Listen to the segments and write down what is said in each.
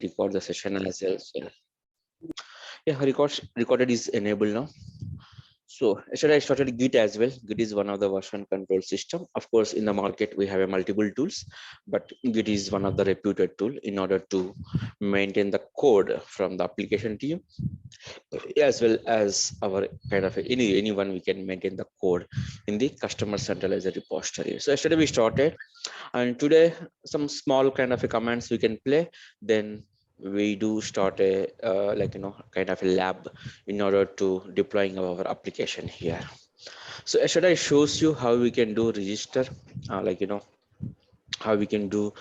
record the session as well. So, yeah, recorded is enabled now. So yesterday I started Git as well. Git is one of the version control system. Of course, in the market we have a multiple tools, but Git is one of the reputed tool in order to maintain the code from the application team, as well as our kind of anyone we can maintain the code in the customer centralized repository. So yesterday we started, and today some small kind of a commands we can play. Then we do start a kind of a lab in order to deploying our application here. So yesterday I shows you how we can do register, how we can do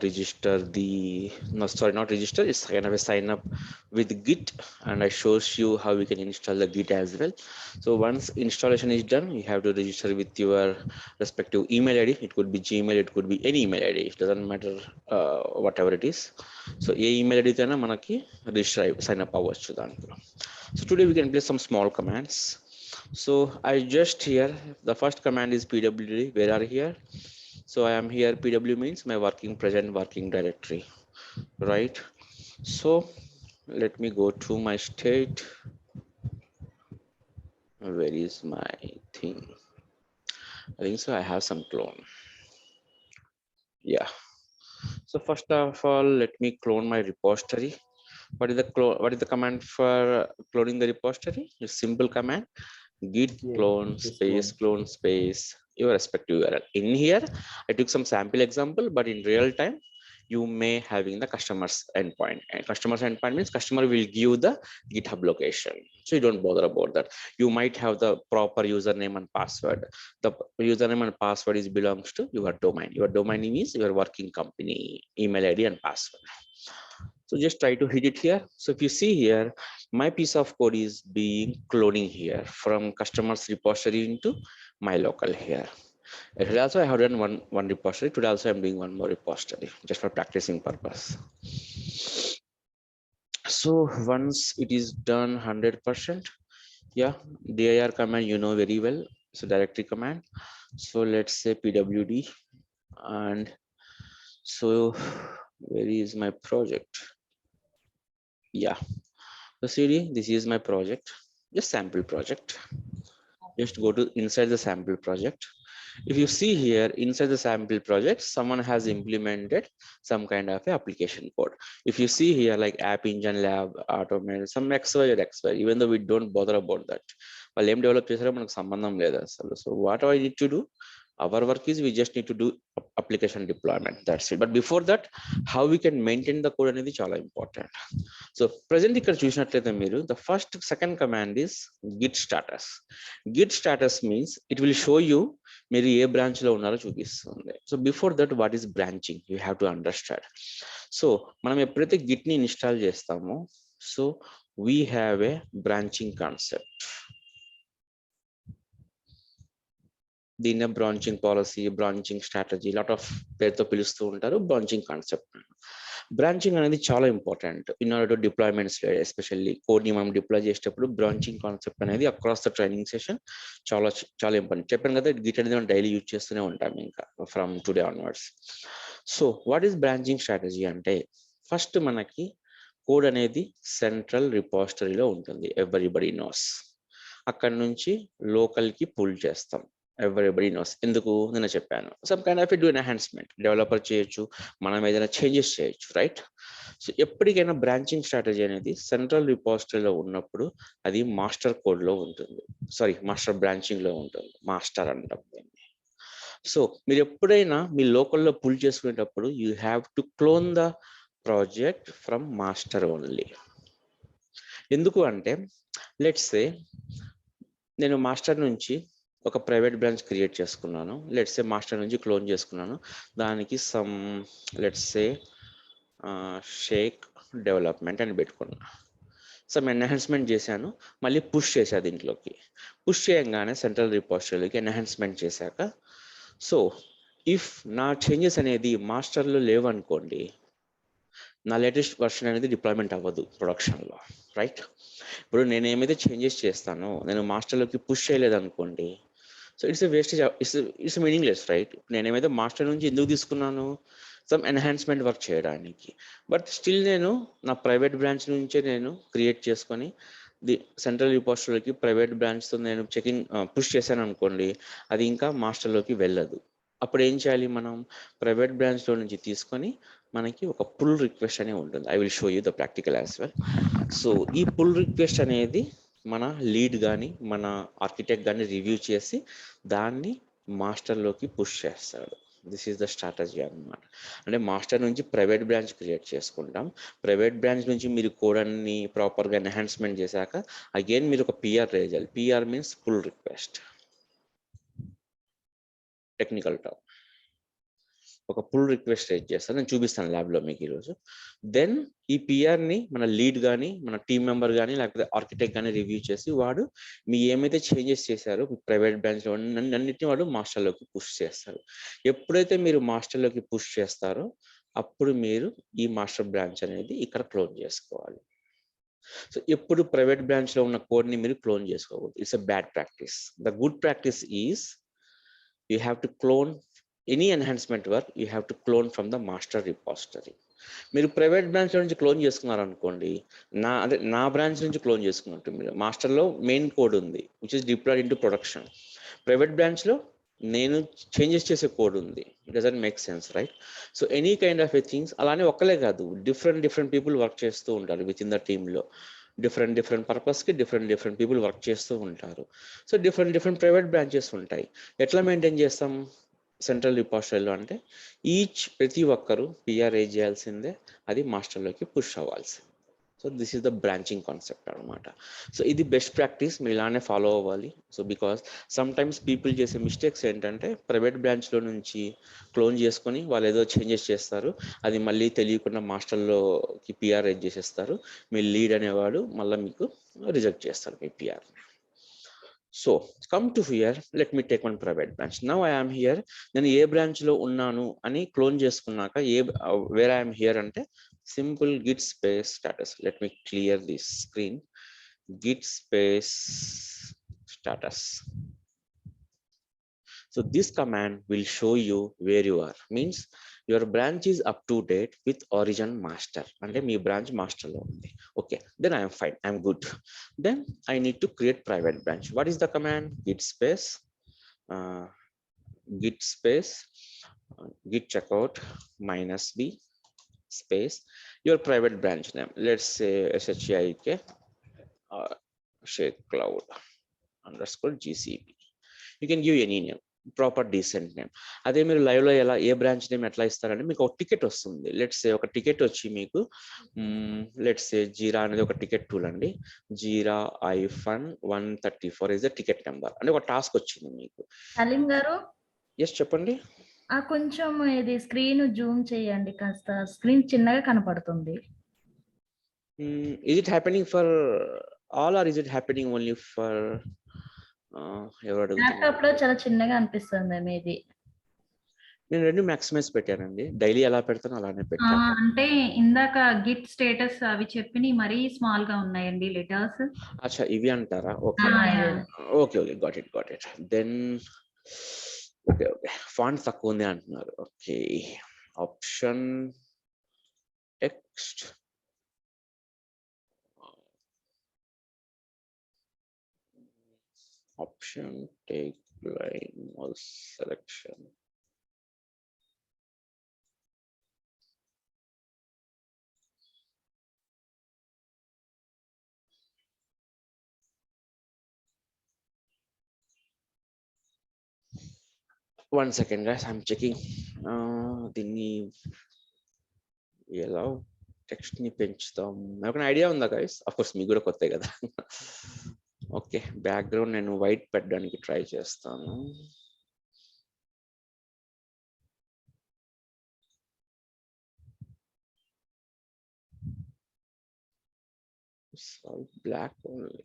register the not register, it's kind of a sign up with Git, and I shows you how we can install the Git as well. So once installation is done, you have to register with your respective email ID. It could be Gmail, it could be any email ID, it doesn't matter, whatever it is. So a email ID tana manaki register sign up avvachu danlo. So today we can play some small commands. So I just here, the first command is pwd, where are here. So I am here, pw means my present working directory, right? So let me go to my state. Where is my thing? I think so I have some clone. Yeah. So first of all, let me clone my repository. What is the command for cloning the repository? It's simple command: git clone space your respective URL. In here, I took some sample example, but in real time, you may having the customer's endpoint. And customer's endpoint means customer will give the GitHub location. So you don't bother about that. You might have the proper username and password. The username and password is belongs to your domain. Your domain means your working company email ID and password. So just try to hit it here. So if you see here, my piece of code is being cloning here from customer's repository into my local here. Today also I have done one repository. Today also I'm doing one more repository just for practicing purpose. So once it is done 100%, yeah, dir command you know very well. So directory command. So let's say pwd, and so where is my project? Yeah. So CD, this is my project, just sample project. Just go to inside the sample project. If you see here inside the sample project, someone has implemented some kind of application code. If you see here like app engine lab, automate, some XY, even though we don't bother about that. Well, develop so what do I need to do? Our work is we just need to do application deployment. That's it. But before that, how we can maintain the code అనేది చాలా important. So present ఇక్కడ చూసినట్లయితే మీరు second command is git status. Git status means it will show you మీరు ఏ branch లో ఉన్నారో చూపిస్తుంది. So before that what is branching you have to understand. So మనం ఎప్పుడైతే గిట్ ని ఇన్స్టాల్ చేస్తామో, so we have a branching concept. దీన్నే branching policy, branching strategy, lot of పేరుతో పిలుస్తూ ఉంటారు. బ్రాంచింగ్ కాన్సెప్ట్, బ్రాంచింగ్ అనేది చాలా important in order to deployments. Especially కోడ్ని మనం డిప్లాయ్ చేసేటప్పుడు బ్రాంచింగ్ కాన్సెప్ట్ అనేది అక్రాస్ ద ట్రైనింగ్ సెషన్ చాలా చాలా ఇంపార్టెంట్. చెప్పాను కదా, గిట్ అనేది మనం డైలీ యూజ్ చేస్తూనే ఉంటాం ఇంకా from today onwards. So what is branching strategy అంటే, ఫస్ట్ మనకి కోడ్ అనేది సెంట్రల్ రిపోజిటరీలో ఉంటుంది, ఎవ్రీబడి నోస్. అక్కడ నుంచి లోకల్ కి పుల్ చేస్తాం, ఎవ్రీబడి నోస్. ఎందుకు నేను చెప్పాను, some kind of do enhancement, developer చేయొచ్చు, మనం ఏదైనా చేంజెస్ చేయొచ్చు, రైట్? సో ఎప్పటికైనా బ్రాంచింగ్ స్ట్రాటజీ అనేది సెంట్రల్ రిపోజిటరీలో ఉన్నప్పుడు అది మాస్టర్ కోడ్ లో ఉంటుంది, మాస్టర్ బ్రాంచింగ్ లో ఉంటుంది, మాస్టర్ అంటాం దీన్ని. సో మీరు ఎప్పుడైనా మీ లోకల్లో పుల్ చేసుకునేటప్పుడు you have to clone the project from master only. ఎందుకు అంటే, లెట్స్ సే నేను మాస్టర్ నుంచి ఒక ప్రైవేట్ బ్రాంచ్ క్రియేట్ చేసుకున్నాను, లెట్స్ సే మాస్టర్ నుంచి క్లోన్ చేసుకున్నాను, దానికి some let's say shake development అని పెట్టుకున్నా, సమ్ ఎన్హాన్స్మెంట్ చేశాను, మళ్ళీ పుష్ చేశా దీంట్లోకి. పుష్ చేయగానే సెంట్రల్ రిపోజిటరీకి ఎన్హాన్స్మెంట్ చేశాక, సో ఇఫ్ నా చేంజెస్ అనేది మాస్టర్లో లేవనుకోండి, నా లేటెస్ట్ వర్షన్ అనేది డిప్లాయ్మెంట్ అవ్వదు ప్రొడక్షన్లో, రైట్? ఇప్పుడు నేను ఏమైతే చేంజెస్ చేస్తానో, నేను మాస్టర్లోకి పుష్ చేయలేదు అనుకోండి, so it's wastage, it's meaningless, right? నేను ఏమైతే మాస్టర్ నుంచి ఎందుకు తీసుకున్నాను, సమ్ ఎన్హాన్స్మెంట్ వర్క్ చేయడానికి. బట్ స్టిల్ నేను నా ప్రైవేట్ బ్రాంచ్ నుంచే నేను క్రియేట్ చేసుకొని సెంట్రల్ రిపోజిటరీకి ప్రైవేట్ బ్రాంచ్తో నేను చెకింగ్ పుష్ చేశాను అనుకోండి, అది ఇంకా మాస్టర్లోకి వెళ్ళదు. అప్పుడు ఏం చేయాలి, మనం ప్రైవేట్ బ్రాంచ్లో నుంచి తీసుకొని మనకి ఒక పుల్ రిక్వెస్ట్ అనేది ఉంటుంది. I will show you the practical as well. So ఈ పుల్ రిక్వెస్ట్ అనేది మన లీడ్ కానీ మన ఆర్కిటెక్ట్ కానీ రివ్యూ చేసి దాన్ని మాస్టర్లోకి పుష్ చేస్తాడు. దిస్ ఈస్ ద స్ట్రాటజీ అన్నమాట. అంటే మాస్టర్ నుంచి ప్రైవేట్ బ్రాంచ్ క్రియేట్ చేసుకుంటాం. ప్రైవేట్ బ్రాంచ్ నుంచి మీరు కోడ్ అన్ని ప్రాపర్గా ఎన్హాన్స్మెంట్ చేశాక అగైన్ మీరు ఒక పిఆర్ రేజ్ చేయాలి. PR means pull request, technical term. ఒక పుల్ రిక్వెస్ట్ రేజ్ చేస్తాను, నేను చూపిస్తాను ల్యాబ్లో మీకు ఈరోజు. దెన్ ఈ పిఆర్ని మన లీడ్ కానీ మన టీమ్ మెంబర్ కానీ లేకపోతే ఆర్కిటెక్ట్ కానీ రివ్యూ చేసి వాడు మీ ఏమైతే చేంజెస్ చేశారో ప్రైవేట్ బ్రాంచ్లో అన్నిటిని వాడు మాస్టర్లోకి పుష్ చేస్తారు. ఎప్పుడైతే మీరు మాస్టర్లోకి పుష్ చేస్తారో అప్పుడు మీరు ఈ మాస్టర్ బ్రాంచ్ అనేది ఇక్కడ క్లోన్ చేసుకోవాలి. సో ఎప్పుడు ప్రైవేట్ బ్రాంచ్లో ఉన్న కోడ్ని మీరు క్లోన్ చేసుకోకూడదు. It's a bad practice. The good practice is you have to clone any enhancement work, you have to clone from the master repository. మీరు ప్రైవేట్ బ్రాంచ్ నుంచి క్లోన్ చేసుకున్నారనుకోండి, నా బ్రాంచ్ నుంచి క్లోన్ చేసుకున్నట్టు. మీరు మాస్టర్లో మెయిన్ కోడ్ ఉంది which is deployed in to production. Private బ్రాంచ్లో నేను చేంజెస్ చేసే కోడ్ ఉంది. It doesn't make sense, right? So any kind of things అలానే ఒక్కలే కాదు, డిఫరెంట్ పీపుల్ వర్క్ చేస్తూ ఉంటారు విత్ ఇన్ ద టీంలో. డిఫరెంట్ పర్పస్కి డిఫరెంట్ పీపుల్ వర్క్ చేస్తూ ఉంటారు. సో డిఫరెంట్ ప్రైవేట్ బ్రాంచెస్ ఉంటాయి. ఎట్లా మెయింటైన్ చేస్తాం సెంట్రల్ రిపోజిటరీలో అంటే ప్రతి ఒక్కరు పిఆర్ రేజ్ చేయాల్సిందే, అది మాస్టర్లోకి పుష్ అవ్వాల్సిందే. So this is the branching concept అనమాట. సో ఇది బెస్ట్ ప్రాక్టీస్, మీరు ఇలానే ఫాలో అవ్వాలి. So because some times people చేసే మిస్టేక్స్ ఏంటంటే ప్రైవేట్ బ్రాంచ్లో నుంచి క్లోన్ చేసుకొని వాళ్ళు ఏదో చేంజెస్ చేస్తారు, అది మళ్ళీ తెలియకుండా మాస్టర్లోకి పిఆర్ రేజ్ చేసేస్తారు. మీ లీడ్ అనేవాడు మళ్ళీ మీకు రిజెక్ట్ చేస్తారు మీ PR. So come to here, let me take one private branch. Now I am here. నేను ఏ బ్రాంచ్ లో ఉన్నాను అని క్లోన్ చేసుకున్నాక where I am here అంటే simple git space status. Let me clear this screen. Git space status. So this command will show you where you are. Means your branch is up to date with origin master. అంటే మీ branch master లో ఉంది. Okay, then I am fine, I am good. Then I need to create private branch. What is the command? Git space git checkout -b space your private branch name. Let's say shik shake cloud _ GCP. You can give any name, proper decent name. అదే మీరు లైవ్లో ఏ branch name ఎట్లా ఇస్తారంటే మీకు ఒక ticket వస్తుంది. Let's say ఒక ticket వచ్చి మీకు లెట్స్ సే జీరా అనేది ఒక టికెట్ టూల్ అండి. Jira hyphen 134 is the ticket number అంటే ఒక టాస్క్ వచ్చింది మీకు. సలీం గారు, ఎస్ చెప్పండి. కొంచెం ఇది స్క్రీన్ జూమ్ చేయండి, కాస్త స్క్రీన్ చిన్నగా కనపడుతుంది. Is it happening for all or is it happening only for laptop లో చాలా చిన్నగా అనిపిస్తుంది మీది. నేను రెండు మాక్సిమైజ్ పెట్టానండి, డైలీ ఎలా పెడతాను అలానే పెట్టాను. అంటే ఇందాక గిట్ స్టేటస్ అవి చెప్పిని మరీ స్మాల్ గా ఉన్నాయండి లెటర్స్. అచ్చా ఇవి అంటారా? Okay okay okay got it. Then okay font తక్కువ ఉంది అంటున్నారు. Okay option text option take line or selection. One second guys, I'm checking. దీన్ని ఎలా టెక్స్ట్ ని పెంచుతాం, నాకు ఐడియా ఉందా గైస్? అఫ్ కోర్స్ మీకు కూడా కొత్త కదా. ఓకే బ్యాక్గ్రౌండ్ నేను వైట్ పెట్టడానికి ట్రై చేస్తాను. Black only.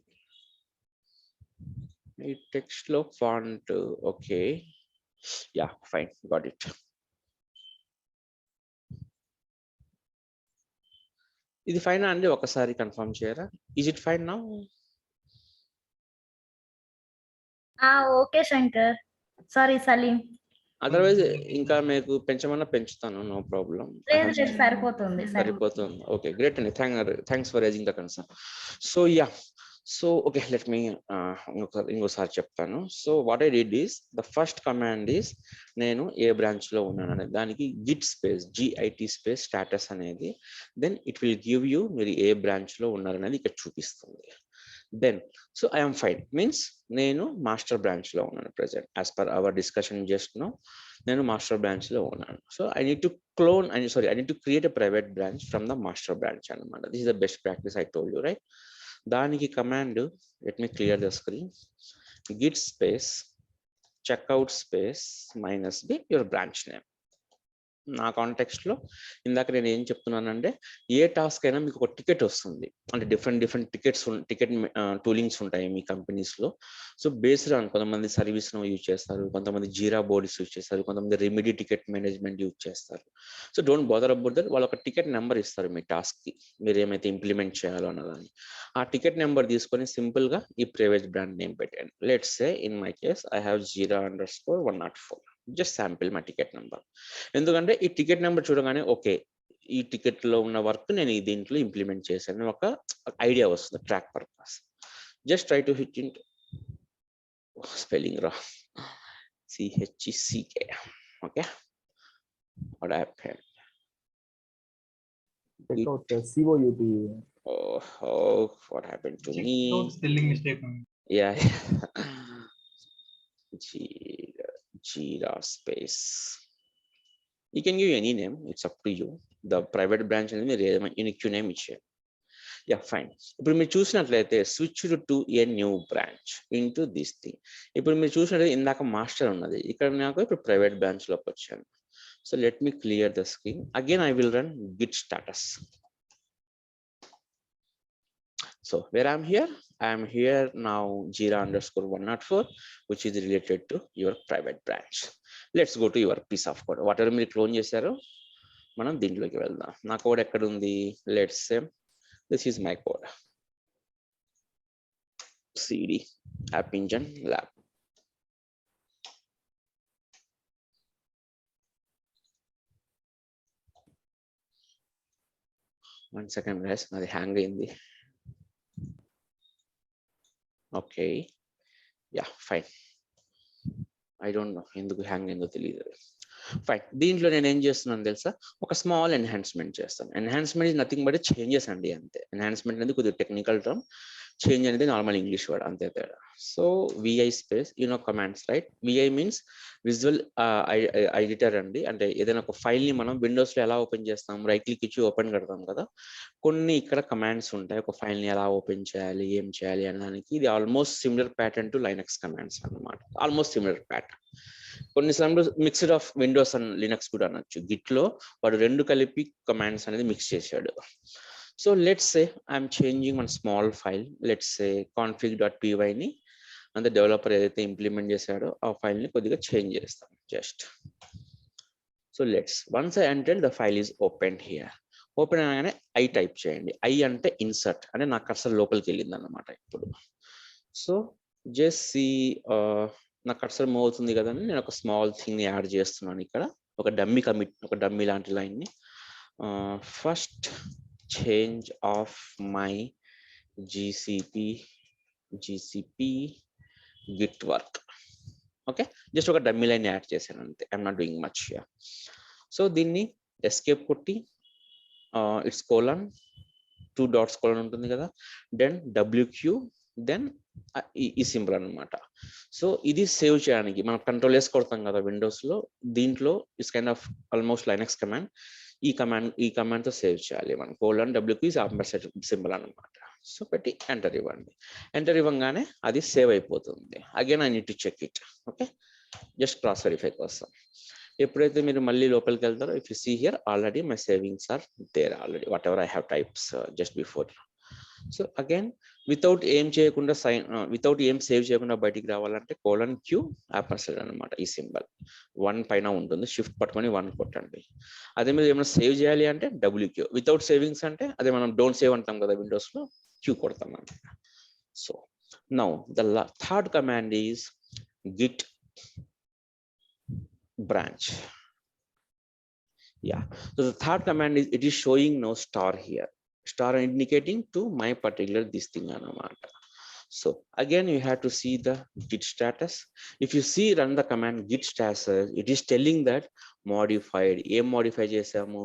ఈ టెక్స్ట్ లో font okay yeah fine got it. ఇది ఫైన్ అండి, ఒకసారి కన్ఫర్మ్ చేయరా? Is it fine now? Okay Shankar, sorry Salim. Otherwise ఇంకా మీకు పెంచమన్నా పెంచుతాను, నో ప్రాబ్లం. లేదు లేదు సరిపోతుంది. సరిపోతుంది. ఓకే, గ్రేట్ అండి. Thanks for raising the concern. So yeah, so okay, let me ఇంకోసారి చెప్తాను. So what I did is, the first command is నేను ఏ బ్రాంచ్ లో ఉన్నాను అనేది, దానికి git space GIT space status అనేది, then it will give you మీరు ఏ బ్రాంచ్ లో ఉన్నారనేది ఇక్కడ చూపిస్తుంది. Then so I'm fine means నేను మాస్టర్ బ్రాంచ్ లో ఉన్నాను present, as per our discussion just no నేను మాస్టర్ బ్రాంచ్ లో ఉన్నాను. So I need to clone and sorry I need to create a private branch from the master branch అనమాట. This is the best practice I told you right. దానికి command, let me clear the screen, git space checkout space -b your branch name. నా context లో ఇందాక నేను ఏం చెప్తున్నానంటే, ఏ task అయినా మీకు ఒక టికెట్ వస్తుంది, అంటే డిఫరెంట్ టికెట్ టూలింగ్స్ ఉంటాయి మీ కంపెనీస్ లో. సో బేస్డ్ ఆన్ కొంతమంది సర్వీస్ ను యూజ్ చేస్తారు, కొంతమంది జీరా బోర్డ్స్ యూజ్ చేస్తారు, కొంతమంది రెమెడీ టికెట్ మేనేజ్మెంట్ యూజ్ చేస్తారు. So don't bother about that. వాళ్ళు ఒక టికెట్ నెంబర్ ఇస్తారు మీ టాస్క్ కి, మీరు ఏమైతే ఇంప్లిమెంట్ చేయాలో అన్నదాన్ని. ఆ టికెట్ నెంబర్ తీసుకొని సింపుల్ గా ఈ ప్రైవేట్ బ్రాండ్ నేమ్ పెట్టండి. Let's say in my case I have Jira_104, just sample my ticket number. ఎందుకంటే ఈ టికెట్ నెంబర్ చూడగానే ఓకే ఈ టికెట్ లో ఉన్న వర్క్ నేను ఈ దీంట్లో ఇంప్లిమెంట్ చేశాను ఒక ఐడియా వస్తుంది, track purpose. Just try to hit in spelling రా CHECK. Okay, what happened? Check out the COUT. Oh, what happened to me? Spelling mistake. Yeah. Jira space. You can give any name, it's up to you. The private branch అనేది మీరు unique name ఇచ్చేయండి. Yeah fine. ఇప్పుడు మీరు చూసినట్లయితే switch to a new branch into this thing. ఇప్పుడు మీరు చూసినట్లయితే ఇందాక మాస్టర్ ఉన్నది, ఇక్కడ నాకు ఇప్పుడు ప్రైవేట్ బ్రాంచ్ లోకి వచ్చాను. So let me clear the screen again. I will run Git status. So where I'm here now, Jira_104, which is related to your private branch. Let's go to your piece of code. Whatever మీరు clone చేశారో మనం దీంట్లోకి వెళ్దాం. నా code ఎక్కడ ఉంది? Let's say this is my code. cd app engine lab. One second guys, నాది hang అయింది. Okay yeah fine. I don't know ఎందుకు హ్యాంగ్ అయిందో తెలియదు. ఫైన్. దీంట్లో నేను ఏం చేస్తున్నాను తెలుసా, ఒక స్మాల్ ఎన్హాన్స్మెంట్ చేస్తాను. Enhancement is nothing but changes అండి, అంతే. ఎన్హాన్స్మెంట్ అనేది కొద్దిగా టెక్నికల్ టర్మ్, చేంజ్ అనేది నార్మల్ ఇంగ్లీష్ వర్డ్, అంతే తేడా. So VI space commands right. VI means visual editor అండి. అంటే ఏదైనా ఒక ఫైల్ ని మనం విండోస్ లో ఎలా ఓపెన్ చేస్తాం, రైట్ క్లిక్ ఇచ్చి ఓపెన్ కడతాం కదా, కొన్ని ఇక్కడ కమాండ్స్ ఉంటాయి ఒక ఫైల్ ని ఎలా ఓపెన్ చేయాలి, ఏం చేయాలి అనడానికి. ఇది almost similar pattern to Linux commands అన్నమాట, ఆల్మోస్ట్ సిమిలర్ ప్యాటర్న్. కొన్నిసార్లు mixed of Windows and Linux కూడా అనొచ్చు. గిట్ లో వాడు రెండు కలిపి కమాండ్స్ అనేది మిక్స్ చేశాడు. So let's say I'm changing one small file, let's say config.py ని, అంటే డెవలపర్ ఏదైతే ఇంప్లిమెంట్ చేశాడో ఆ ఫైల్ ని కొద్దిగా చేంజ్ చేస్తాం just. So let's once I enter the file is open here. Open అనగానే I టైప్ చేయండి. I అంటే ఇన్సర్ట్, అంటే నాకు కర్సర్ లోపలికి వెళ్ళింది అన్నమాట ఇప్పుడు. సో జస్ట్ సి నా కర్సర్ మూవ్ అవుతుంది కదండి, నేను ఒక స్మాల్ థింగ్ ని యాడ్ చేస్తున్నాను ఇక్కడ, ఒక డమ్మీ కమిట్, ఒక డమ్మీ లాంటి లైన్ ని. First change of my GCP Git work. Okay, just ఒక డమ్మీ లైన్ యాడ్ చేశాను అంతే. I'm not doing much here. So దీన్ని ఎస్కేప్ కొట్టి ఇట్స్ కోలన్ 2 డాట్స్ కోలన్ ఉంటుంది కదా, దెన్ WQ, దెన్ ఈ సింబల్ అన్నమాట. సో ఇది సేవ్ చేయడానికి మనం Ctrl+S కొడతాం కదా విండోస్ లో, దీంట్లో it's kind of almost Linux command. ఈ కమాండ్ తో సేవ్ చేయాలి మనం. :WQ ఇస్ ఆంపర్సెంట్ సింబల్ అన్నమాట. సో పెట్టి ఎంటర్ ఇవ్వండి. ఎంటర్ ఇవ్వగానే అది సేవ్ అయిపోతుంది. Again I need to check it. Okay, just cross verify కోసం. ఎప్పుడైతే మీరు మళ్ళీ లోపలికి వెళ్తారో, if you see here already my savings are there already, whatever I have types just before. So again without ఏం చేయకుండా without ఏం save చేయకుండా బయటికి రావాలంటే :Q ఆంపర్సెంట్ అన్నమాట. ఈ సింబల్ 1 పైన ఉంటుంది, షిఫ్ట్ పట్టుకొని 1 కొట్టండి. అదే మీరు ఏమైనా సేవ్ చేయాలి అంటే WQ. వితౌట్ సేవింగ్స్ అంటే అదే మనం డోంట్ సేవ్ అంటాం కదా విండోస్ లో, Q కొడతాం అంటే. So now the third command is branch. Yeah, so the third command is, it is showing no star here, star indicating to my particular this thing anamata. So again you have to see the git status. If you see run the command git status, it is telling that modified, ఏం modify చేసాము,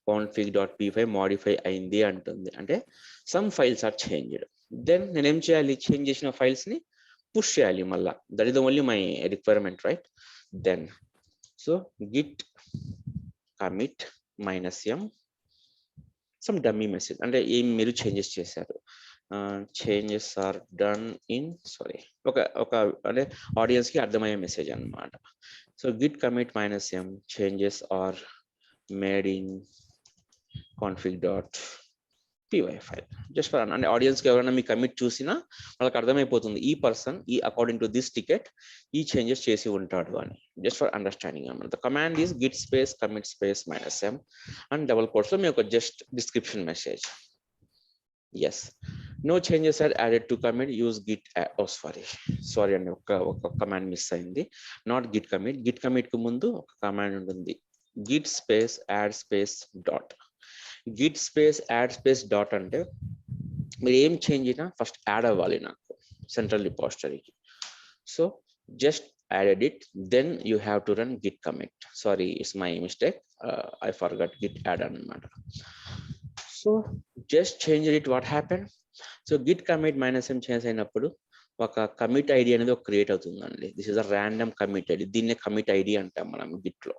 config.p5 modify అయింది అంటుంది, అంటే some files are changed. Then నేను ఏం చేయాలి, change చేసిన files ని పుష్ చేయాలి మళ్ళా, that is the only my requirement, right? Then so git commit -m some dummy message, అంటే ఏం మీరు చేంజెస్ చేశారు, changes are done in, sorry, ఒక అంటే ఆడియన్స్ కి అర్థమయ్యే మెసేజ్ అన్నమాట. So git commit -m changes are made in config.py file, just for అంటే ఆడియన్స్ కి ఎవరైనా మీ కమిట్ చూసినా వాళ్ళకి అర్థమైపోతుంది ఈ పర్సన్ ఈ అకార్డింగ్ టు దిస్ టికెట్ ఈ చేంజెస్ చేసి ఉంటాడు అని, జస్ట్ ఫర్ అండర్స్టాండింగ్ అన్నమాట. The command is git space commit space -m and double quotes లో మీ ఒక just description message. Yes, no changes are added to commit, use git, sorry అండి, ఒక కమాండ్ మిస్ అయింది, not git commit. Git commit కు ముందు ఒక command ఉంటుంది, git space add space dot. Git space add space dot అంటే మీరు ఏం చేంజ్ అయినా ఫస్ట్ యాడ్ అవ్వాలి నాకు సెంట్రల్ రిపోజిటరీకి. So just added it, then you have to run git commit. Sorry, it's my mistake, I forgot git add anamata. So just change it, what happened, so git commit -m change అయినప్పుడు ఒక commit ID అనేది ఒక create అవుతుందండి. This is a random commit ID, దీన్నే commit ID అంటాం మనం Git లో.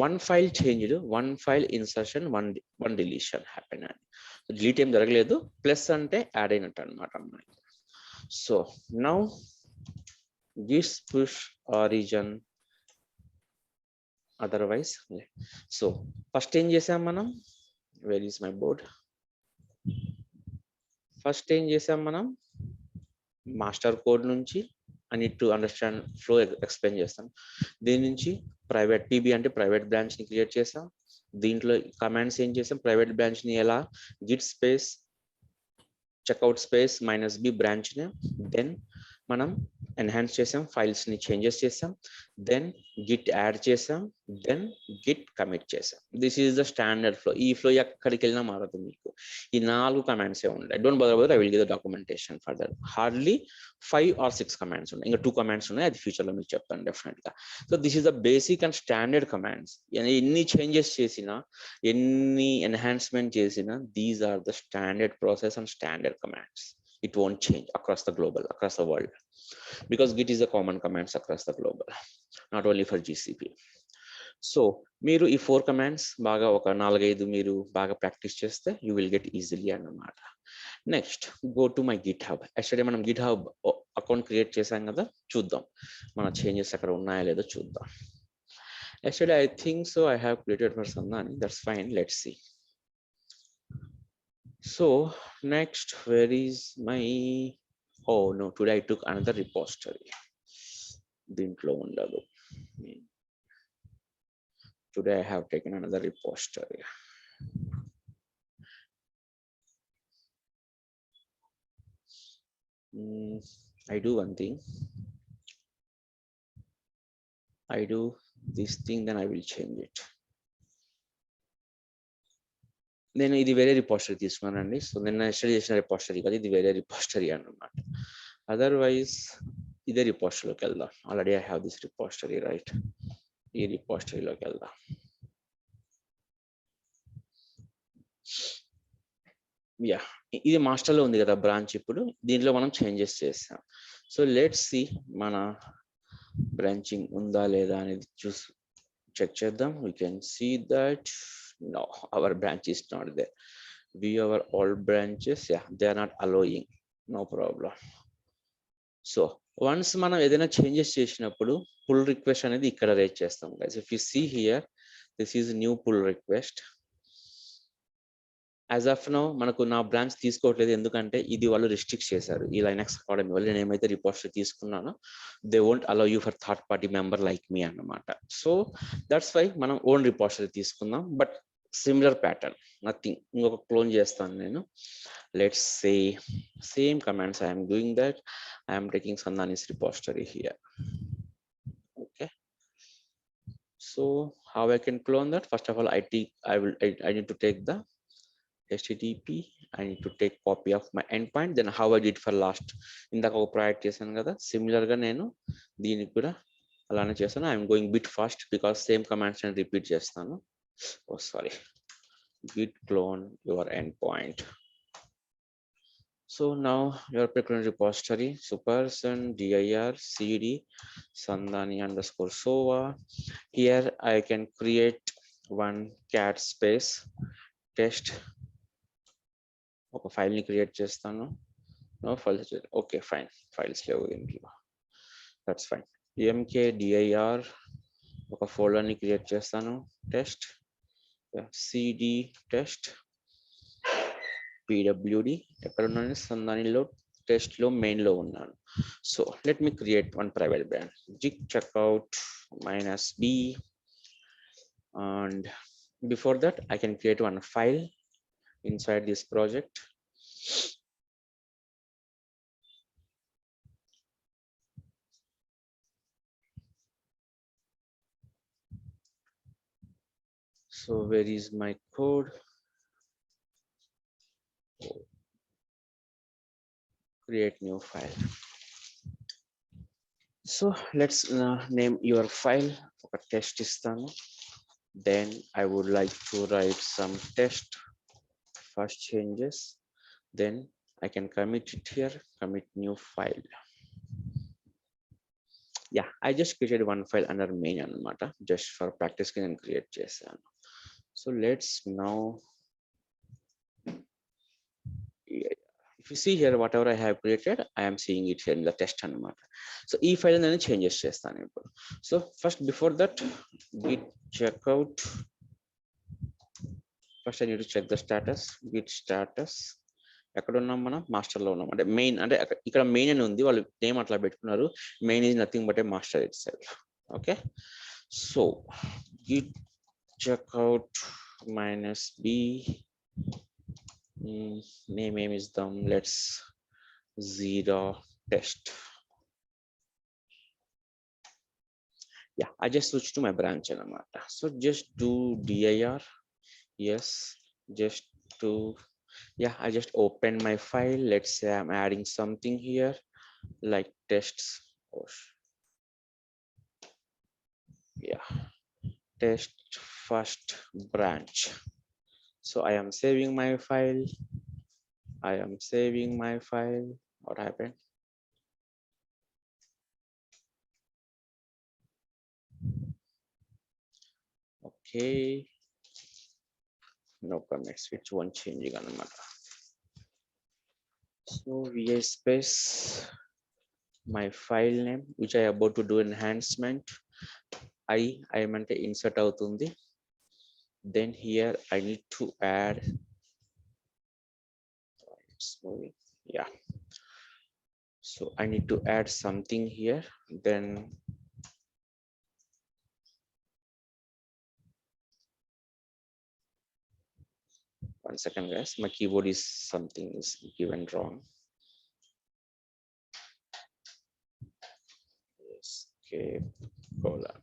One file changed, one file insertion, one deletion happen అండి. డిలీట్ ఏం జరగలేదు, ప్లస్ అంటే యాడ్ అయినట్టు అనమాట మనకి. So now Git push origin otherwise. So first ఏం చేసాం మనం, wear is my board, first ఏం చేసాం మనం మాస్టర్ కోడ్ నుంచి, I need to understand flow, explain చేస్తాం. దీని నుంచి ప్రైవేట్ పీబీ అంటే ప్రైవేట్ బ్రాంచ్ ని క్రియేట్ చేసాం. దీంట్లో కమాండ్స్ ఏం చేసాం, ప్రైవేట్ బ్రాంచ్ ని ఎలా, git space checkout space -b branch ని, దెన్ మనం ఎన్హాన్స్ చేసాం, ఫైల్స్ ని చేంజెస్ చేసాం, దెన్ గిట్ యాడ్ చేసాం, దెన్ గిట్ కమిట్ చేసాం. This is the standard flow. ఈ ఫ్లో ఎక్కడికి వెళ్ళినా మారదు మీకు, ఈ 4 కమాండ్స్ ఉంటాయి. Don't bother, I will give the documentation for that. Hardly 5 or 6 commands ఉన్నాయి, ఇంకా 2 కమాండ్స్ ఉన్నాయి, అది ఫ్యూచర్ లో మీకు చెప్తాను డెఫినెట్ గా. So this is the basic and standard commands. ఎన్ని చేంజెస్ చేసినా, ఎన్ని ఎన్హాన్స్మెంట్ చేసినా, these are the standard process and standard commands. It won't change across the global, across the world, because git is a common commands across the global, not only for GCP. So మీరు ఈ 4 commands బాగా ఒక 4-5 మీరు బాగా practice చేస్తే you will get easily అన్నమాట. Next go to my Git hub. Actually మనం Git hub account create చేసాం కదా, చూద్దాం మన చేంజెస్ అక్కడ ఉన్నాయా లేదో చూద్దాం. Actually I think so I have created for Sandhani, that's fine, let's see. So next, where is my, oh no, today I took another repository. Dintlo undadu. Today I have taken another repository. I do one thing. I do this thing, then I will change it. నేను ఇది వేరే repository తీసుకున్నానండి. So నేను study చేసిన repository కదా, ఇది వేరే repository అన్నమాట. అదర్వైజ్ ఇదే రిపోజిటరీలోకి వెళ్దాం. Already I have this repository, right? ఈ రిపోజిటరీలోకి వెళ్దాం. యా, ఇది మాస్టర్లో ఉంది కదా బ్రాంచ్. ఇప్పుడు దీంట్లో మనం చేంజెస్ చేస్తాం. సో లెట్స్ సి మన బ్రాంచింగ్ ఉందా లేదా అనేది చూసి చెక్ చేద్దాం. We can see that no, our branch is not there. View our all branches, yeah, they are not allowing, no problem. So once మనం ఏదైనా చేంజెస్ చేసినప్పుడు పుల్ రిక్వెస్ట్ అనేది ఇక్కడ రేజ్ చేస్తాం guys. If you see here, this is new pull request. As of now మనకు నా branch తీసుకోవట్లేదు, ఎందుకంటే ఇది వాళ్ళు రిస్ట్రిక్ట్ చేశారు. ఈ లైనక్స్ అకాడమీ వాళ్ళు, నేను ఏమైతే రిపోజిటరీ తీసుకున్నానో they won't allow you for third party member like me అన్నమాట. సో దట్స్ వై మనం ఓన్ రిపోజిటరీ తీసుకుందాం, బట్ సిమిలర్ ప్యాటర్న్, నథింగ్. ఇంకొక క్లోన్ చేస్తాను నేను. Let's say same commands I'm doing that. I'm taking సందానిస్ repository here. Okay, So how I can clone that? First of all, I need to take the HTTP. I need to take copy of my endpoint. Then how I did for last ఇందాక ఒక project చేశాను కదా, similar గా నేను దీనికి కూడా అలానే చేస్తాను. I'm going bit fast because same commands నేను రిపీట్ చేస్తాను. ఓ sorry, git clone your endpoint. So now your particular repository, superson dir cd sandani underscore sova. Here I can create one cat space test. ఒక file ని create చేస్తాను. No files. Okay fine, files లేవు దీంట్లో. That's fine. mkdir ఒక folder ని create చేస్తాను. Test cd test pwd ఎక్కడ ఉన్నాను? సందానిలో టెస్ట్ లో మెయిన్ లో ఉన్నాను. So let me create one private brand git checkout -b, and before that I can create one file inside this project. So where is my code? Create new file. So let's name your file ఒక test istanu. Then I would like to write some test first changes. Then I can commit it here, commit new file. Yeah, I just created one file under main anamata, just for practice and create chesanu. So let's now, if you see here whatever I have created, I am seeing it here in the test anamata. So e file and then changes chestanu ippudu. So first, before that, git checkout. First I need to check the status. Git status. ఎక్కడ ఉన్నాం? మనం master లో ఉన్నాం. అంటే main, అంటే ఇక్కడ main అని ఉంది, వాళ్ళు నేమ్ అట్లా పెట్టుకున్నారు. Main is nothing but a master itself. Okay, so git checkout -b, name ఏమి ఇద్దాం? Let's 0 test. Yeah, I just switched to my branch అన్నమాట. So just do dir. Yes, just to, yeah, I just opened my file. Let's say I'm adding something here like tests. Oh, yeah, test first branch. So I am saving my file. What happened? Okay, no commits, which one changing anamata. So vi space my file name which I about to do enhancement. I am ante insert avutundi. Then here I need to add, yeah, so I need to add something here. Then one second guys, my keyboard is something is given wrong. Escape colon.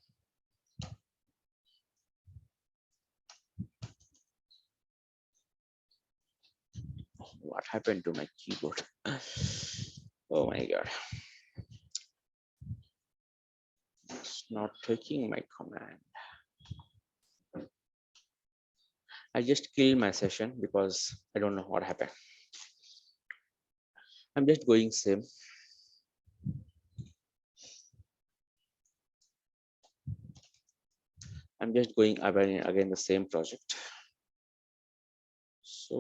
What happened to my keyboard? Oh my god, it's not taking my command. I just killed my session because I don't know what happened. I'm just going same. I'm just going again the same project. So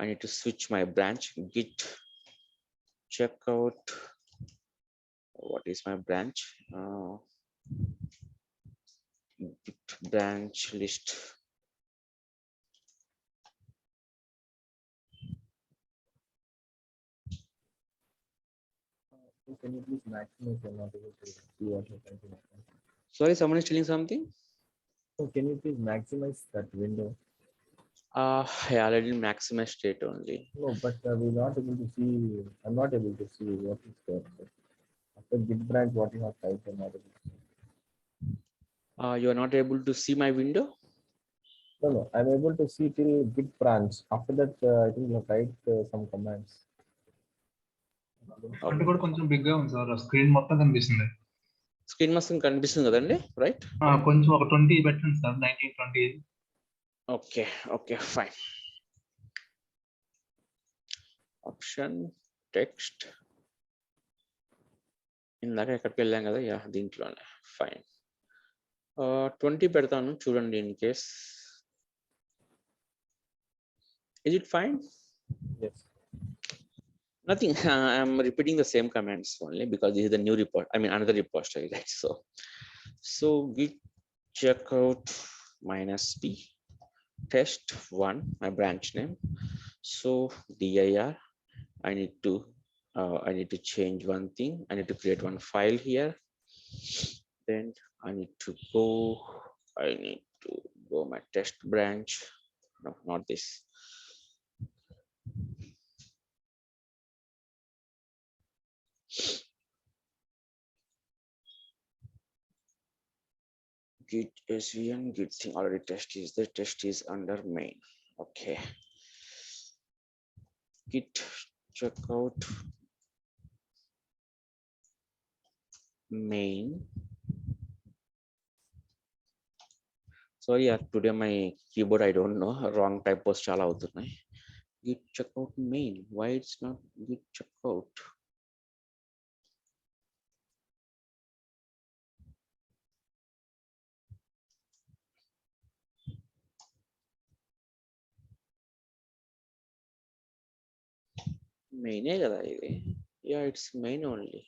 I need to switch my branch. Git checkout. What is my branch? Git branch list. Can you please maximize? I'm not able to see what you're typing. Sorry, someone is telling something. So can you please maximize that window? I already maximized it only. No, but we're not able to see. I'm not able to see what is there. After git branch, what you have typed, I'm not able to see. You are not able to see my window? No, I'm able to see till git branch. After that, I think you have write some commands. అంటే కూడా కొంచెం బిగ్గా ఉంది sir screen మొత్తం కనిపిస్తుంది screen మొత్తం కనిపిస్తుంది కదండి, right? కొంచెం ఒక 20 పెట్టండి sir 1920. Okay okay fine. Option text ఇందాక ఎక్కడికి వెళ్ళాం కదా, యా దీంట్లోనే. ఫైన్. 20 పెడతాను చూడండి in case. Is it fine? Yes. Nothing. I'm repeating the same commands only because this is the new report. I mean another repository, right? So git checkout -p test1, my branch name. So dir. I need to change one thing. I need to create one file here. Then I need to go my test branch. No, not this. Git svn git thing already the test is under main. Okay, git checkout main. Sorry, today my keyboard, I don't know, wrong typos chala avutunnai. Git checkout main, why it's not git checkout? Main kada idi. Yeah, it's main only.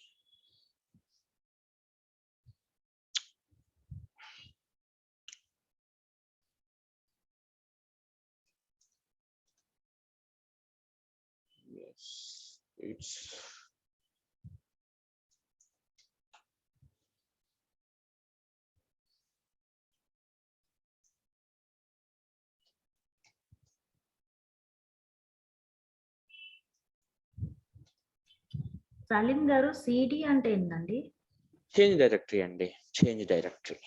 Yes, it's Salim గారు CD అంటే ఏంటండి? Change directory అండి. Change directory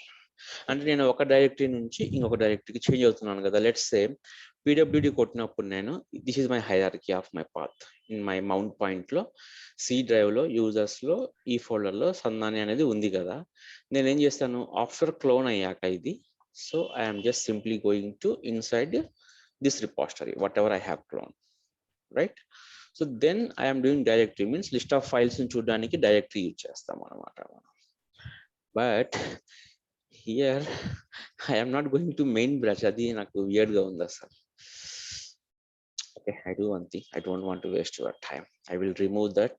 అంటే నేను ఒక directory నుంచి ఇంకొక డైరెక్టరీకి change అవుతున్నాను కదా. లెట్స్ సే pwd కొట్టినప్పుడు నేను this is my hierarchy of my path in my mount point లో సి డ్రైవ్ లో యూజర్స్ లో ఈ ఫోల్డర్ లో సందాని అనేది ఉంది కదా. నేను ఏం చేస్తాను, ఆఫ్టర్ క్లోన్ అయ్యాక ఇది, so I'm just simply going to inside this repository whatever I have clone, right? So then I'm doing directory means list of files ని చూడడానికి డైరెక్టరీ యూజ్ చేస్తాం అనమాట. But here I am not going to main branch. అది నాకు weird గా ఉంది అసలు. Okay, I do one thing. I don't want to waste your time. I will remove that.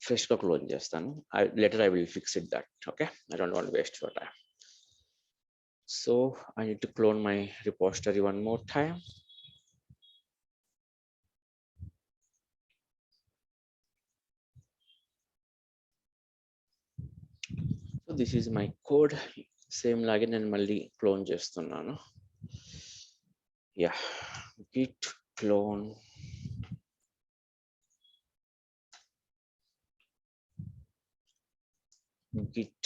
Fresh గా clone చేస్తాను. Later I will fix it that. Okay, I don't want to waste your time. So I need to clone my repository one more time. So this is my code. Same లాగే నేను మళ్ళీ clone చేస్తున్నాను. Yeah, git clone git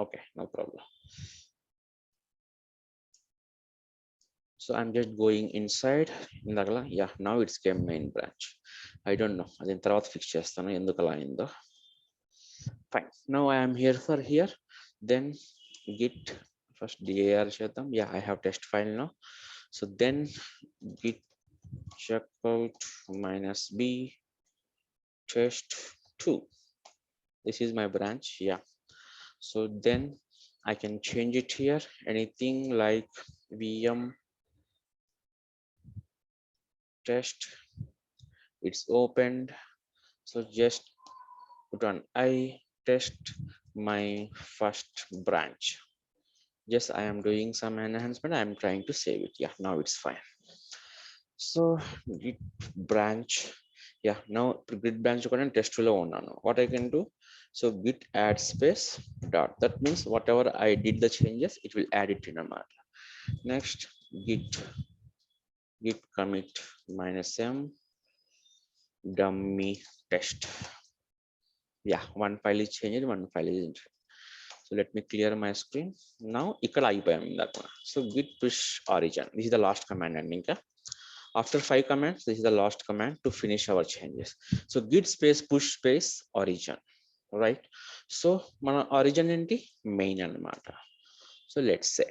okay, no problem. So I'm just going inside indagala. Yeah, now it's came main branch. I don't know, adin tarvata fix chestanu endukala aindo. Fine, now I am here for here. Then git first dir chedam. Yeah, I have test file now. So then git checkout -b test2. This is my branch. Yeah, so then I can change it here, anything like vm test. It's opened, so just put on I test my first branch. Just I am doing some enhancement. I am trying to save it. Yeah, now it's fine. So git branch. Yeah, now git branch test lo unnanu. What I can do, so git add space dot, that means whatever I did the changes, it will add it in a matter. Next git commit -m dummy test. Yeah, one file is changed, one file is entered. So let me clear my screen. Now ikkada agipoyam indaka. So git push origin, this is the last command and inka after 5 commands this is the last command to finish our changes. So git space push space origin, right? So mana origin enti main anamata. So let's say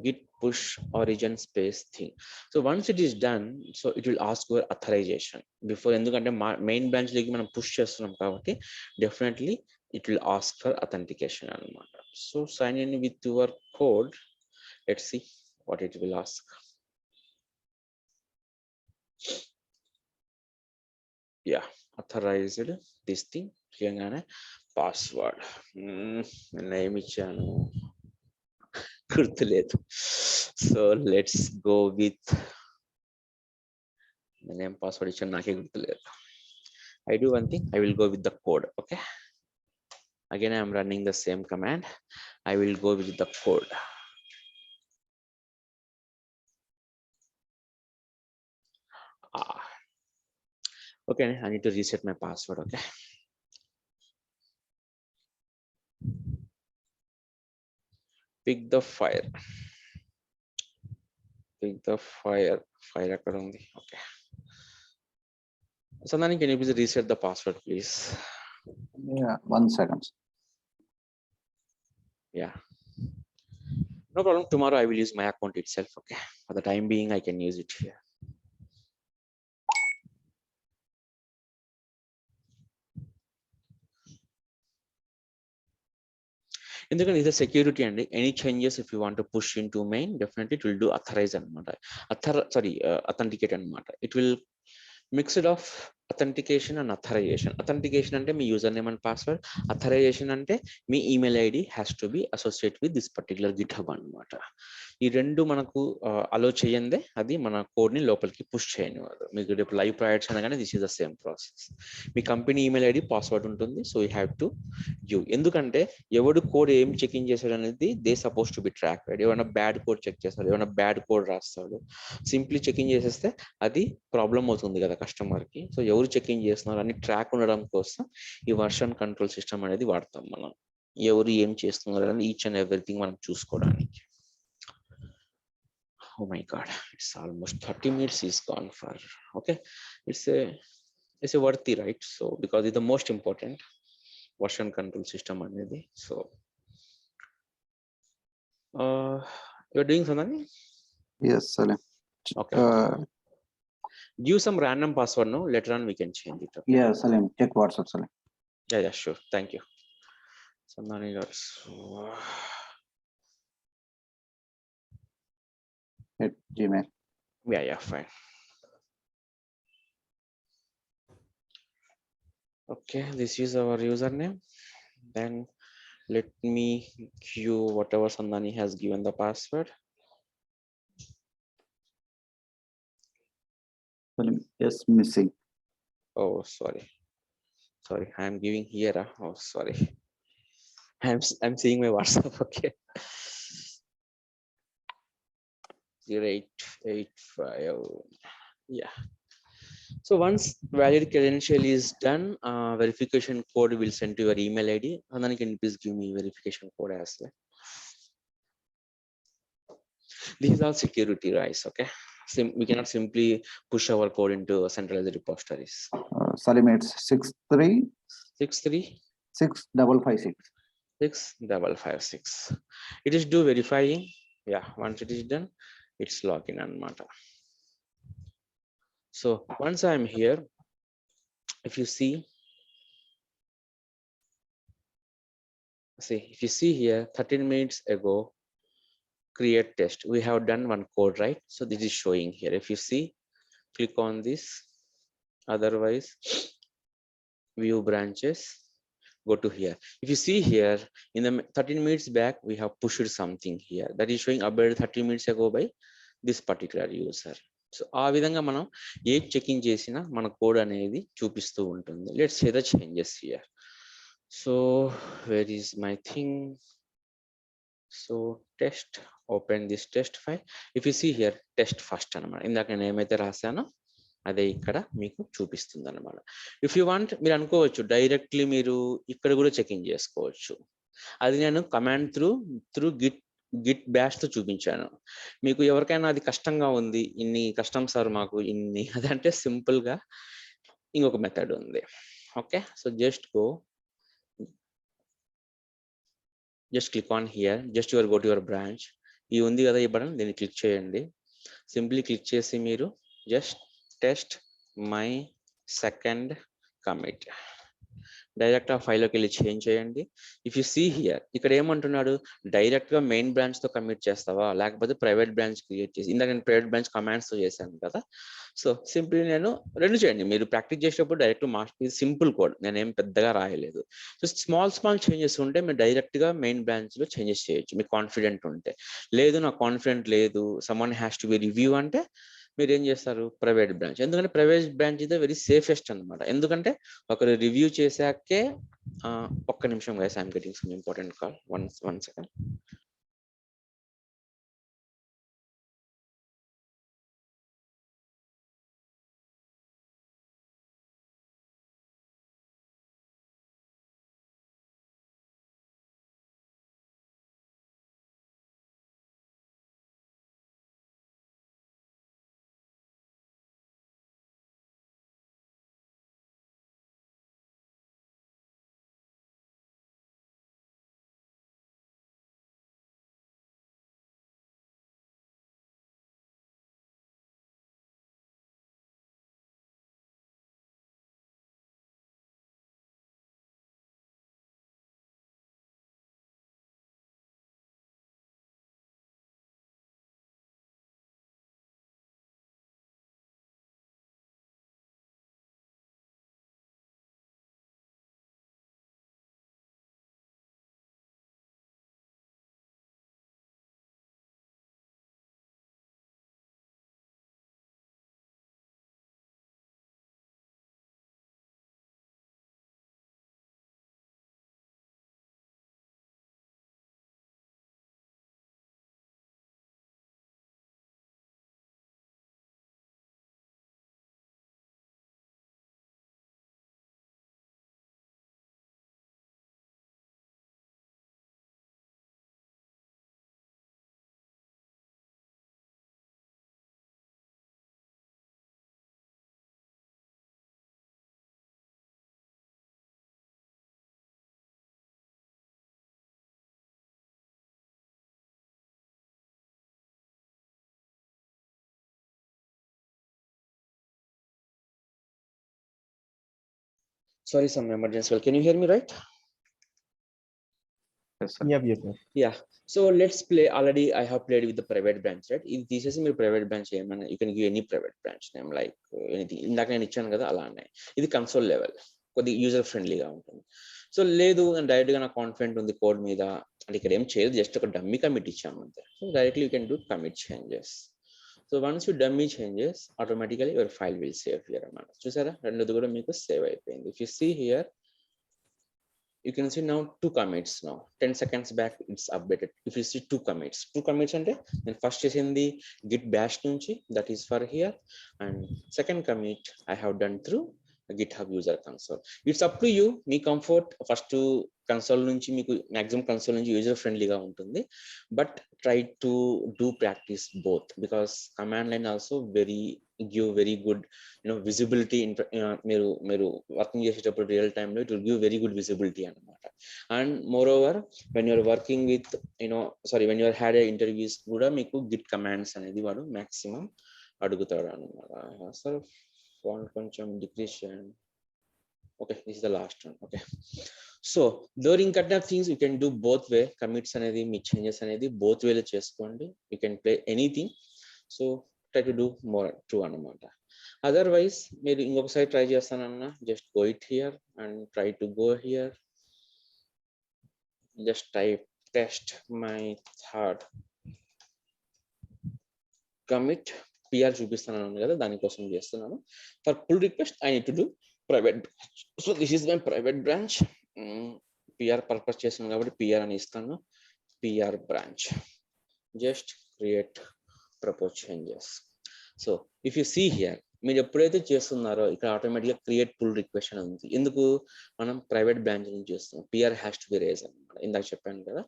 git push origin space thing. So once it is done, so it will ask for authorization before endukante main branch loki manam push chestunnam kabatti definitely it will ask for authentication anamata. So sign in with your code. Let's see what it will ask. Yeah, authorized this thing cheyangane password name ichanu గుర్తులేదు. So let's go with the name password ichanu naake గుర్తులేదు. I do one thing, I will go with the code. Okay, again I am running the same command. I will go with the code. Okay, I need to reset my password. Okay, pick the fire ఎక్కడ ఉంది? Okay, Sandani, can you please reset the password please? Yeah, 1 second. Yeah, no problem. Tomorrow I will use my account itself. Okay, for the time being I can use it here. ఎందుకంటే ఇది security అండి. Any changes if you want to push in to main definitely it will do authorize అనమాట. Authenticate అనమాట. It will mixed of authentication and authorization. Authentication అంటే మీ user name and password, authorization అంటే మీ email ID has to be associate with this particular GitHub అనమాట. ఈ రెండు మనకు అలో చేయందే అది మన కోడ్ ని లోపలికి పుష్ చేయనివ్వదు. మీకు రేపు లైవ్ ప్రాజెక్ట్స్ అనగానే this is the same process. మీ కంపెనీ ఈమెయిల్ ఐడి పాస్వర్డ్ ఉంటుంది. So you have to give. ఎందుకంటే ఎవడు కోడ్ ఏం చెకింగ్ చేశాడు అనేది they suppose to be track. ఏమైనా బ్యాడ్ కోడ్ చెక్ చేస్తాడు, ఏమైనా బ్యాడ్ కోడ్ రాస్తాడు, సింప్లీ చెకింగ్ చేసేస్తే అది ప్రాబ్లం అవుతుంది కదా కస్టమర్ కి. సో ఎవరు చెకింగ్ చేస్తున్నారు అని ట్రాక్ ఉండడం కోసం ఈ వర్షన్ కంట్రోల్ సిస్టమ్ అనేది వాడతాం మనం. ఎవరు ఏం చేస్తున్నారు అని ఈచ్ అండ్ ఎవ్రీథింగ్ మనం చూసుకోవడానికి. Oh my god, it's almost 30 minutes is gone for. Okay, it's a worthy, right? So because it's the most important version control system anedi. So you're doing something? Yes, Salim. Okay, give some random password. No, later on we can change it. Okay? Yeah, Salim. Check WhatsApp, Salim. Yeah, sure, thank you. Sandani got At Gmail. yeah, fine. Okay, this is our username. Then let me queue whatever Sandani has given the password. Salim, yes, missing. Oh, sorry, I am giving here. Oh, sorry, I'm seeing my WhatsApp. Okay, 0885. Yeah. So once valid credential is done, verification code will send to your email ID. And then you can please give me verification code as well. This is all security, guys. Okay, we cannot simply push our code into centralized repositories. Salim, it's 63 6556. 6556. It is do verifying. Yeah, once it is done, it's login and matter. So once I'm here, if you see here 13 minutes ago, create test, we have done one code, right? So this is showing here. If you see, click on this, otherwise view branches, go to here. If you see here in the 13 minutes back, we have pushed something here that is showing about 30 minutes ago by this particular user. So ఆ విధంగా మనం ఏ checking చేసినా మన code అనేది చూపిస్తూ ఉంటుంది. Let's say the changes here. So where is my thing? So test, open this test file. If you see here test first అనమాట. ఇందాక నేను ఏమైతే రాశానో అదే ఇక్కడ మీకు చూపిస్తుంది అనమాట. ఇఫ్ యూ వాంట్, మీరు అనుకోవచ్చు డైరెక్ట్లీ మీరు ఇక్కడ కూడా చెకింగ్ చేసుకోవచ్చు. అది నేను కమాండ్ త్రూ గిట్ బ్యాష్ తో చూపించాను. మీకు ఎవరికైనా అది కష్టంగా ఉంది, ఇన్ని కష్టం సార్ మాకు ఇన్ని అదంటే సింపుల్ గా ఇంకొక మెథడ్ ఉంది. Okay, so just click on here, just your go to your branch. ఈ ఉంది కదా ఈ బటన్, దీన్ని క్లిక్ చేయండి. సింప్లీ క్లిక్ చేసి మీరు just test my second commit direct ఆ ఫైల్లోకి వెళ్ళి చేంజ్ చేయండి. ఇఫ్ యూ సీ హియర్, ఇక్కడ ఏమంటున్నాడు, డైరెక్ట్ గా మెయిన్ బ్రాంచ్ తో కమిట్ చేస్తావా లేకపోతే ప్రైవేట్ బ్రాంచ్ క్రియేట్ చేసి, ఇందాక నేను ప్రైవేట్ బ్రాంచ్ కమాండ్స్ తో చేశాను కదా. సో సింపుల్ నేను రెండు చేయండి. మీరు ప్రాక్టీస్ చేసేటప్పుడు డైరెక్ట్ మాస్టర్ సింపుల్ కోడ్, నేనేం పెద్దగా రాయలేదు. సో స్మాల్ చేంజెస్ ఉంటే మీరు డైరెక్ట్ గా మెయిన్ బ్రాంచ్ లో చేంజెస్ చేయొచ్చు మీకు కాన్ఫిడెంట్ ఉంటే. లేదు నాకు కాన్ఫిడెంట్ లేదు, someone has to B review అంటే మీరు ఏం చేస్తారు, ప్రైవేట్ బ్రాంచ్. ఎందుకంటే ప్రైవేట్ బ్రాంచ్ ఇదే వెరీ సేఫెస్ట్ అనమాట. ఎందుకంటే ఒకరు రివ్యూ చేశాకే, ఒక్క నిమిషం guys, I'm getting some important call, one second. Sorry, some emergency. Well, can you hear me right? Yes, sir. Yep. Yeah. So let's play. Already I have played with the private branch, right? If this is my private branch name, and you can give any private branch name like anything. ఇందాక నేను ఇచ్చాను కదా అలానే. ఇది console level, కొద్దిగా user ఫ్రెండ్లీగా ఉంటుంది. So లేదు డైరెక్ట్ గా నాకు కాన్ఫిడెంట్ ఉంది కోడ్ మీద అంటే ఇక్కడ ఏం చేయదు, జస్ట్ ఒక డమ్మీ కమిట్ ఇచ్చాము అంతే. So directly you can do commit changes. So once you dummy changes, automatically your file will save here అన్నమాట. చూసారా, రెండుది కూడా మీకు సేవ్ అయిపోయింది. If you see here, you can see now 2 commits. Now 10 seconds back it's updated. If you see 2 commits ante then first chesindi git bash nunchi, that is for here, and second commit I have done through GitHub user console. It's up to you, మీ comfort. First console నుంచి మీకు maximum console నుంచి user ఫ్రెండ్లీగా ఉంటుంది. But try to do practice both, because command line also give very good visibility. మీరు working చేసేటప్పుడు real టైంలో it will give very good visibility అనమాట. And moreover when you're working with when you're had interviews కూడా మీకు git commands అనేది వాడు maximum అడుగుతాడు అనమాట. సార్ font కొంచెం డిక్రీజ్ చేయండి. Okay, this is the last one. Okay, so during kind of things you can do both way. Commits అనేది మీ changes అనేది both way లో చేసుకోండి. You can play anything, so try to do more true అన్నమాట. Otherwise మీరు ఇంకొకసారి try చేస్తానన్నా, just go it here and try to go here, just type test my third commit. PR చూపిస్తాను కదా, దానికోసం చేస్తున్నాను. For pull request I need to do private branch. So this is my private branch. PR purpose చేస్తున్నాను కాబట్టి PR అని ఇస్తాను. PR branch. Just create propose changes. So if you see here, మీరు ఎప్పుడైతే చేస్తున్నారో ఇక్కడ ఆటోమేటిక్గా క్రియేట్ పుల్ రిక్వెస్ట్ అని ఉంది. ఎందుకు మనం ప్రైవేట్ బ్రాంచ్ నుంచి చేస్తున్నాం, PR has to be raise అనమాట, ఇందాక చెప్పాను కదా.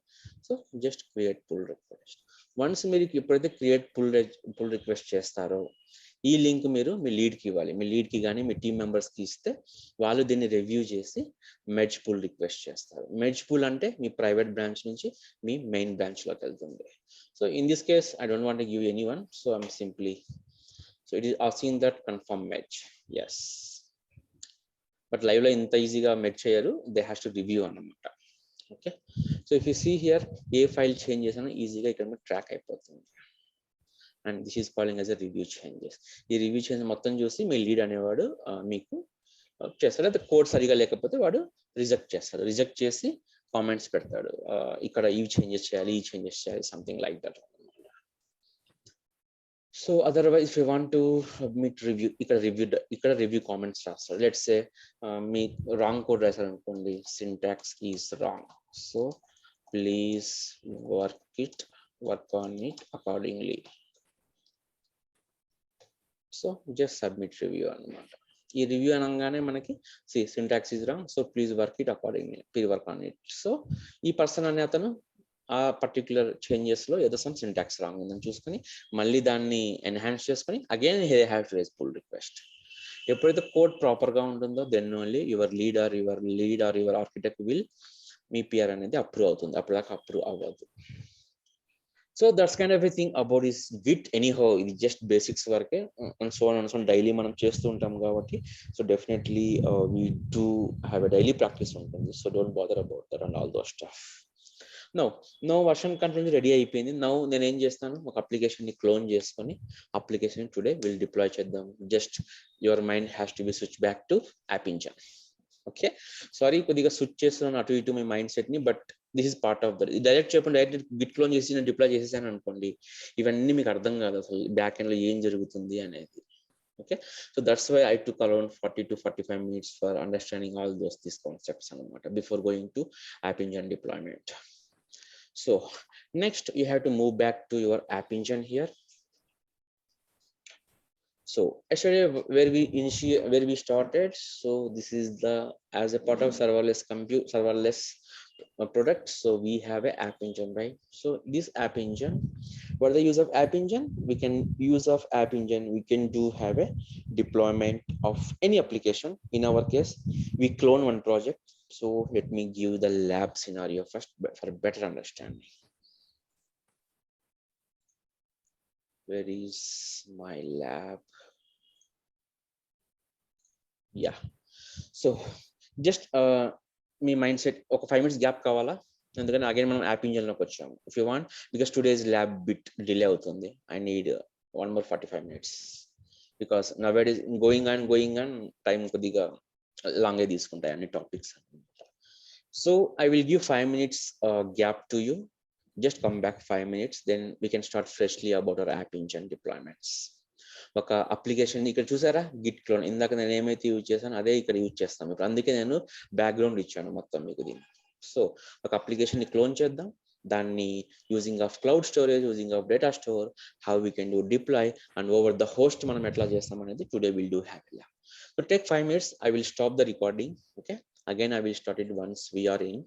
So just create pull request. Once మీరు ఎప్పుడైతే క్రియేట్ పుల్ రిక్వెస్ట్ చేస్తారో ఈ లింక్ మీరు మీ లీడ్కి ఇవ్వాలి. మీ లీడ్కి కానీ మీ టీమ్ మెంబర్స్కి ఇస్తే వాళ్ళు దీన్ని రివ్యూ చేసి మెర్జ్ పుల్ రిక్వెస్ట్ చేస్తారు. మెర్జ్ పుల్ అంటే మీ ప్రైవేట్ బ్రాంచ్ నుంచి మీ మెయిన్ బ్రాంచ్లోకి వెళ్తుంది. So in this case I don't want to give any one, so I'm simply, so it is asking that confirm merge. Yes, but live lo inta easy ga merge cheyaru, they has to review anamata. Okay, so if you see here a file changes ana easy ga ikkada track ayipotundi, and this is calling as a review changes. Ee review changes mottham chusi me lead అనేవాడు మీకు చేస్తాడు. అయితే code సరిగా లేకపోతే వాడు reject చేస్తాడు. Reject చేసి comments పెడతాడు, ఇక్కడ ఈ చేంజెస్ చేయాలి, ఈ చేంజెస్ చేయాలి, something like that. So otherwise if you want to meet review, ఇక్కడ review comments రాస్తారు. Let's say me wrong code రాశారు అనుకోండి, syntax is wrong, so please work on it accordingly. So just submit review అన్నమాట. ఈ review అనగానే మనకి syntax is wrong, so please work on it. So ఈ person అనే అతను ఆ పర్టికులర్ చేంజెస్ లో ఏదో సమ్ సింటాక్స్ రాంగ్ ఉందని చూసుకొని మళ్ళీ దాన్ని ఎన్హాన్స్ చేసుకొని again they have to raise pull request. ఎప్పుడైతే కోడ్ ప్రాపర్ గా ఉంటుందో then only your lead or your architect will మీ పిఆర్ అనేది అప్రూవ్ అవుతుంది. అప్పటిదాకా అప్రూవ్ అవ్వదు. So that's kind of thing about is git. Anyhow ఇది జస్ట్ బేసిక్స్ వరకే, అండ్ సో డైలీ మనం చేస్తూ ఉంటాం కాబట్టి so definitely we do have a daily practice ఉంటుంది. So don't bother about that and all those stuff. No version control ready అయిపోయింది. నేను ఏం చేస్తాను, ఒక అప్లికేషన్ ని క్లోన్ చేసుకొని అప్లికేషన్ టుడే విల్ డిప్లాయ్ చేద్దాం. Just your mind has to B switch back to app engine. Okay, sorry కొద్దిగా switch చేస్తున్నాను అటు ఇటు మీ మైండ్ సెట్ ని, but this is part of that. Direct చెప్పండి, డైరెక్ట్ గిట్ క్లోన్ చేసి నేను డిప్లాయ్ చేసేసాను అనుకోండి, ఇవన్నీ మీకు అర్థం కాదు అసలు బ్యాక్ ఎండ్ లో ఏం జరుగుతుంది అనేది. Okay, so that's why I took around 40 to 45 minutes for understanding all these concepts before going to app engine deployment. So next you have to move back to your app engine here. So yesterday where we started, so this is the as a part of serverless product, so we have a app engine, right? So this app engine, what are the use of app engine? We can do have a deployment of any application. In our case we clone one project, so let me give the lab scenario first for better understanding. Where is my lab? Yeah, so just me mind set ఒక 5 minutes gap కావాలా, ఎందుకంటే again మనం app engine లోకి వచ్చాము. If you want, because today's lab bit delay అవుతుంది, I need 1 more 45 minutes because nowadays going on time కొద్దిగా లాంగే తీసుకుంటాయి అన్ని topics. So I will give 5 minutes gap to you. Just come back 5 minutes, then we can start freshly about our app engine deployments. ఒక application ఇక్కడ చూసారా, Git clone, ఇందాక నేను ఏమైతే యూజ్ చేశాను అదే ఇక్కడ యూజ్ చేస్తాను ఇప్పుడు, అందుకే నేను బ్యాక్గ్రౌండ్ ఇచ్చాను మొత్తం మీకు దీన్ని. సో ఒక అప్లికేషన్ ని క్లోన్ చేద్దాం, దాన్ని using of cloud storage, using of data store, how we can do deploy and over the host మనం ఎట్లా చేస్తాం అనేది today will do have. So take 5 minutes, I will stop the recording. Okay, again I will start it once we are in